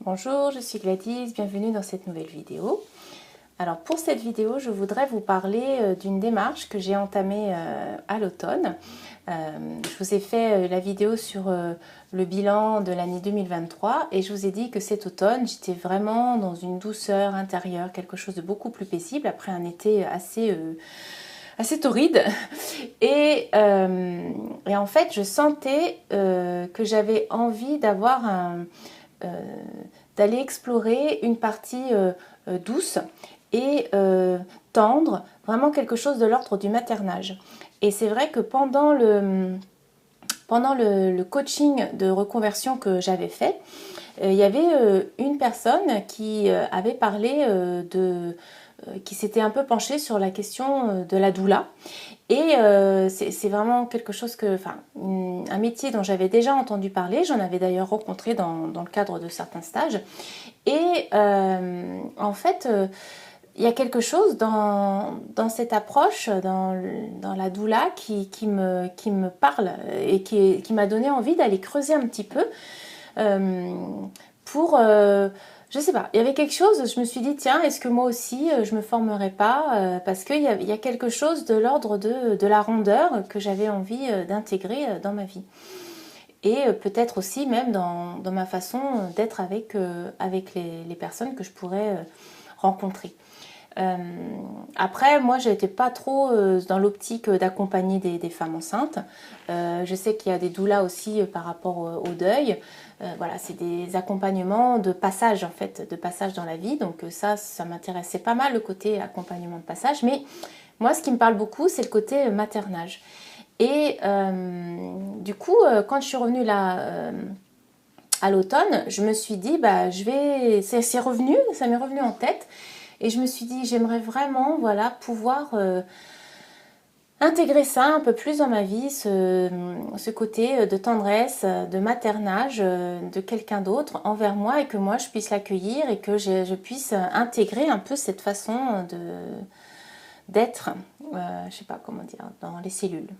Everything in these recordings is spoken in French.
Bonjour, je suis Gladys, bienvenue dans cette nouvelle vidéo. Alors pour cette vidéo, je voudrais vous parler d'une démarche que j'ai entamée à l'automne. Je vous ai fait la vidéo sur le bilan de l'année 2023 et je vous ai dit que cet automne, j'étais vraiment dans une douceur intérieure, quelque chose de beaucoup plus paisible après un été assez torride. Et en fait, je sentais que j'avais envie d'aller explorer une partie douce et tendre, vraiment quelque chose de l'ordre du maternage. Et c'est vrai que pendant le coaching de reconversion que j'avais fait, il y avait une personne qui avait parlé qui s'était un peu penchée sur la question de la doula. Et c'est vraiment quelque chose un métier dont j'avais déjà entendu parler. J'en avais d'ailleurs rencontré dans le cadre de certains stages. Et en fait, il y a quelque chose dans cette approche, dans la doula qui me parle et qui m'a donné envie d'aller creuser un petit peu pour... je sais pas, il y avait quelque chose, je me suis dit, tiens, est-ce que moi aussi, je me formerais pas parce qu'il y a quelque chose de l'ordre de la rondeur que j'avais envie d'intégrer dans ma vie. Et peut-être aussi même dans ma façon d'être avec les personnes que je pourrais rencontrer. Après, moi, je n'étais pas trop dans l'optique d'accompagner des femmes enceintes. Je sais qu'il y a des doulas aussi par rapport au deuil. Voilà, c'est des accompagnements de passage, en fait, de passage dans la vie. Donc ça m'intéressait pas mal, le côté accompagnement de passage. Mais moi, ce qui me parle beaucoup, c'est le côté maternage. Et du coup, quand je suis revenue là à l'automne, je me suis dit, bah, c'est revenu, ça m'est revenu en tête. Et je me suis dit, j'aimerais vraiment pouvoir intégrer ça un peu plus dans ma vie, ce côté de tendresse, de maternage de quelqu'un d'autre envers moi et que moi je puisse l'accueillir et que je puisse intégrer un peu cette façon d'être, je sais pas comment dire, dans les cellules.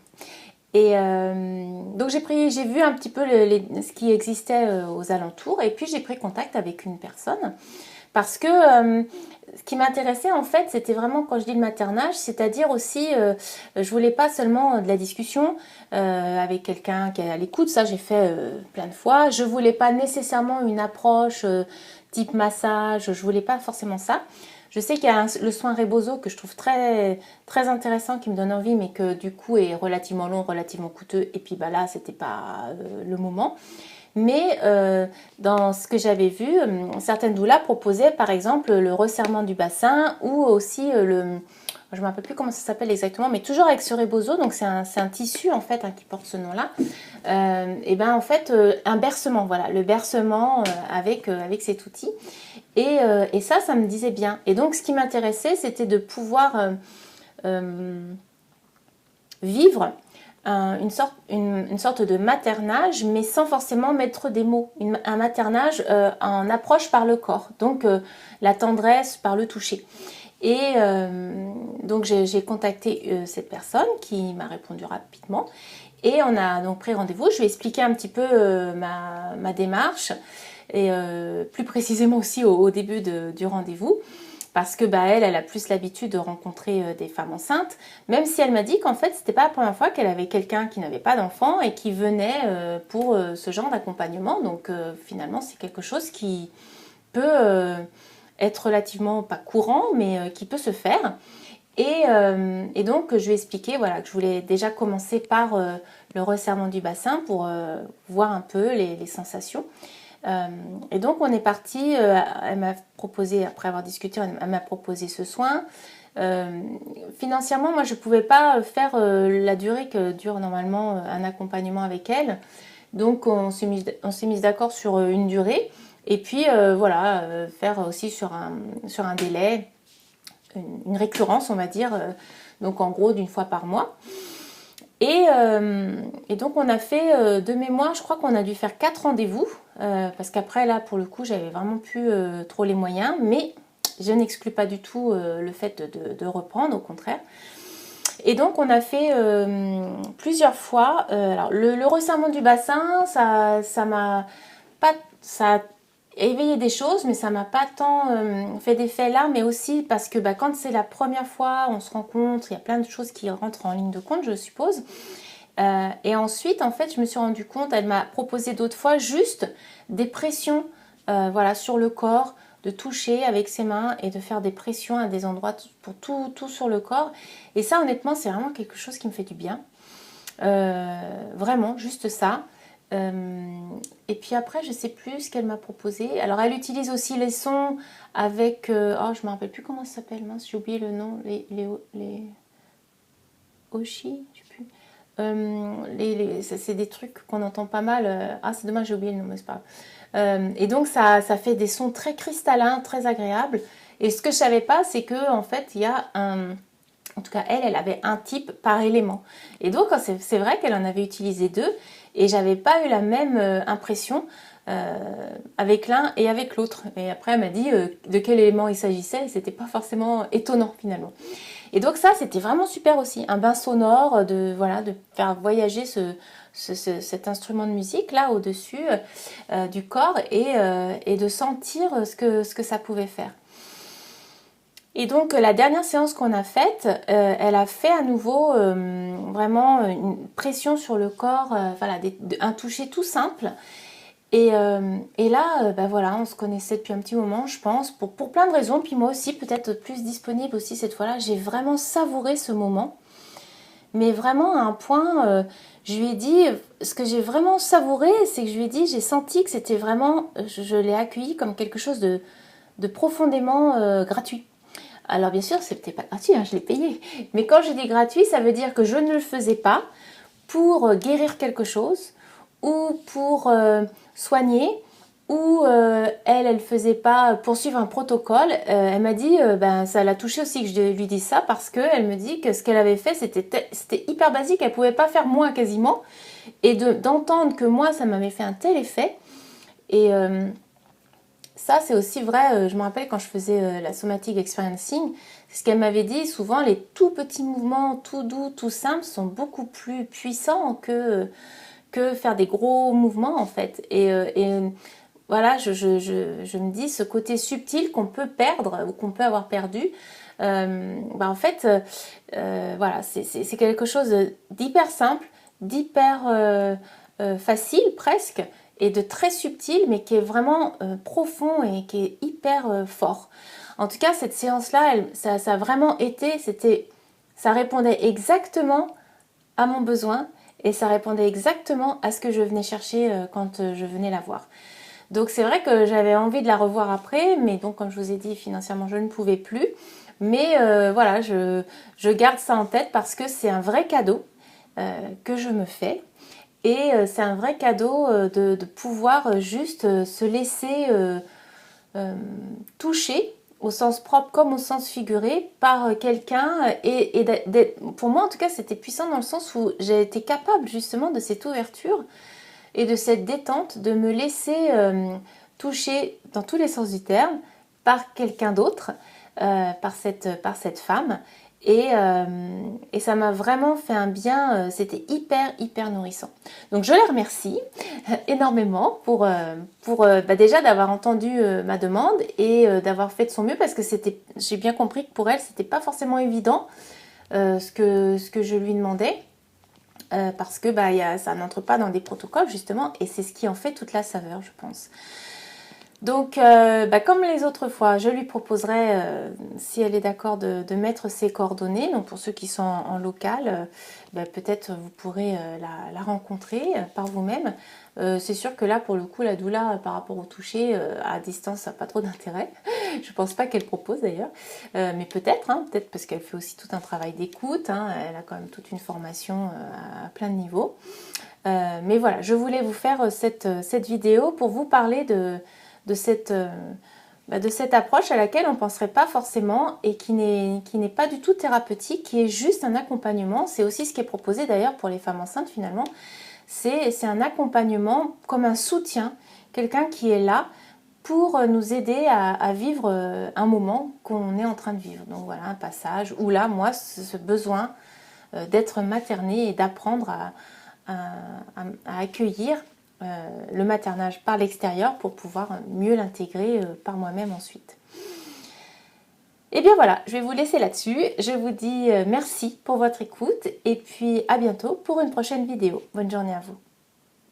Et donc j'ai vu un petit peu ce qui existait aux alentours et puis j'ai pris contact avec une personne parce que ce qui m'intéressait en fait, c'était vraiment, quand je dis le maternage, c'est-à-dire aussi, je voulais pas seulement de la discussion avec quelqu'un qui est à l'écoute, ça j'ai fait plein de fois. Je voulais pas nécessairement une approche type massage, je voulais pas forcément ça. Je sais qu'il y a le soin Rebozo que je trouve très, très intéressant, qui me donne envie, mais que du coup est relativement long, relativement coûteux. Et puis bah là, c'était pas le moment. Mais dans ce que j'avais vu, certaines doulas proposaient par exemple le resserrement du bassin ou aussi je ne me rappelle plus comment ça s'appelle exactement, mais toujours avec ce Rebozo, donc c'est un tissu en fait qui porte ce nom-là. Et ben en fait un bercement, voilà, le bercement avec cet outil. Et ça me disait bien. Et donc ce qui m'intéressait, c'était de pouvoir vivre une sorte de maternage, mais sans forcément mettre des mots. Un maternage en approche par le corps, donc la tendresse par le toucher. Et donc j'ai contacté cette personne qui m'a répondu rapidement. Et on a donc pris rendez-vous. Je lui ai expliqué un petit peu ma démarche. Et plus précisément aussi au début du rendez-vous. Parce que elle a plus l'habitude de rencontrer des femmes enceintes, même si elle m'a dit qu'en fait, c'était pas la première fois qu'elle avait quelqu'un qui n'avait pas d'enfant et qui venait pour ce genre d'accompagnement. Donc finalement, c'est quelque chose qui peut être relativement pas courant, mais qui peut se faire. Et donc, je lui ai expliqué que je voulais déjà commencer par le resserrement du bassin pour voir un peu les sensations. Et donc on est parti, elle m'a proposé, après avoir discuté, elle m'a proposé ce soin. Financièrement, moi je ne pouvais pas faire la durée que dure normalement un accompagnement avec elle. Donc on s'est mis d'accord sur une durée. Et puis faire aussi sur un délai, une récurrence on va dire, donc en gros d'une fois par mois. Et donc on a fait de mémoire, je crois qu'on a dû faire 4 rendez-vous, parce qu'après là pour le coup j'avais vraiment plus trop les moyens, mais je n'exclus pas du tout le fait de reprendre, au contraire. Et donc on a fait plusieurs fois, alors le resserrement du bassin, ça m'a pas, ça a éveillé des choses, mais ça m'a pas tant fait d'effet là, mais aussi parce que quand c'est la première fois, on se rencontre, il y a plein de choses qui rentrent en ligne de compte, je suppose. Et ensuite, en fait, je me suis rendu compte, elle m'a proposé d'autres fois juste des pressions voilà, sur le corps, de toucher avec ses mains et de faire des pressions à des endroits pour tout sur le corps. Et ça, honnêtement, c'est vraiment quelque chose qui me fait du bien. Vraiment, juste ça. Et puis après, je sais plus ce qu'elle m'a proposé. Alors, elle utilise aussi les sons avec... oh, je me rappelle plus comment ça s'appelle, mince, j'ai oublié le nom. Les Oshi, je sais plus. C'est des trucs qu'on entend pas mal. Ah, c'est dommage, j'ai oublié le nom, mais c'est pas grave. Et donc, ça fait des sons très cristallins, très agréables. Et ce que je savais pas, c'est que en fait, il y a un... En tout cas, elle avait un type par élément. Et donc, c'est vrai qu'elle en avait utilisé 2. Et j'avais pas eu la même impression avec l'un et avec l'autre. Et après, elle m'a dit de quel élément il s'agissait. Et c'était pas forcément étonnant, finalement. Et donc ça, c'était vraiment super aussi. Un bain sonore, de faire voyager cet instrument de musique là au-dessus du corps et de sentir ce que ça pouvait faire. Et donc la dernière séance qu'on a faite, elle a fait à nouveau vraiment une pression sur le corps, un toucher tout simple. Et là, voilà, on se connaissait depuis un petit moment, je pense, pour plein de raisons. Puis moi aussi, peut-être plus disponible aussi cette fois-là. J'ai vraiment savouré ce moment. Mais vraiment à un point, je lui ai dit, ce que j'ai vraiment savouré, c'est que je lui ai dit, j'ai senti que c'était vraiment, je l'ai accueilli comme quelque chose de profondément gratuit. Alors bien sûr, c'était pas gratuit, je l'ai payé. Mais quand je dis gratuit, ça veut dire que je ne le faisais pas pour guérir quelque chose ou pour soigner, ou elle faisait pas poursuivre un protocole. Elle m'a dit, ça l'a touchée aussi que je lui dise ça, parce qu'elle me dit que ce qu'elle avait fait, c'était hyper basique, elle pouvait pas faire moins quasiment. Et d'entendre que moi, ça m'avait fait un tel effet. Et ça, c'est aussi vrai, je me rappelle quand je faisais la somatic experiencing, ce qu'elle m'avait dit, souvent les tout petits mouvements, tout doux, tout simples, sont beaucoup plus puissants que faire des gros mouvements en fait. Et voilà, je me dis, ce côté subtil qu'on peut perdre ou qu'on peut avoir perdu, en fait, voilà, c'est quelque chose d'hyper simple, d'hyper facile presque, et de très subtil, mais qui est vraiment profond et qui est hyper fort. En tout cas, cette séance-là, ça a vraiment été, ça répondait exactement à mon besoin et ça répondait exactement à ce que je venais chercher quand je venais la voir. Donc c'est vrai que j'avais envie de la revoir après, mais donc comme je vous ai dit, financièrement je ne pouvais plus. Mais voilà, je garde ça en tête parce que c'est un vrai cadeau que je me fais. Et c'est un vrai cadeau de pouvoir juste se laisser toucher, au sens propre comme au sens figuré, par quelqu'un. Et pour moi, en tout cas, c'était puissant dans le sens où j'ai été capable justement de cette ouverture et de cette détente, de me laisser toucher dans tous les sens du terme par quelqu'un d'autre, par cette femme. Et ça m'a vraiment fait un bien, c'était hyper nourrissant. Donc je les remercie énormément pour déjà d'avoir entendu ma demande et d'avoir fait de son mieux, parce que j'ai bien compris que pour elle c'était pas forcément évident ce que je lui demandais, parce que ça n'entre pas dans des protocoles justement, et c'est ce qui en fait toute la saveur, je pense. Donc, comme les autres fois, je lui proposerai, si elle est d'accord, de mettre ses coordonnées. Donc, pour ceux qui sont en local, peut-être vous pourrez la rencontrer par vous-même. C'est sûr que là, pour le coup, la doula, par rapport au toucher, à distance, ça n'a pas trop d'intérêt. Je ne pense pas qu'elle propose d'ailleurs. Mais peut-être parce qu'elle fait aussi tout un travail d'écoute. Elle a quand même toute une formation à plein de niveaux. Mais voilà, je voulais vous faire cette vidéo pour vous parler de cette approche à laquelle on ne penserait pas forcément et qui n'est pas du tout thérapeutique, qui est juste un accompagnement. C'est aussi ce qui est proposé d'ailleurs pour les femmes enceintes finalement. C'est un accompagnement comme un soutien, quelqu'un qui est là pour nous aider à vivre un moment qu'on est en train de vivre. Donc voilà, un passage où là, moi, ce besoin d'être maternée et d'apprendre à accueillir le maternage par l'extérieur pour pouvoir mieux l'intégrer par moi-même ensuite. Et bien voilà, je vais vous laisser là-dessus. Je vous dis merci pour votre écoute et puis à bientôt pour une prochaine vidéo. Bonne journée à vous.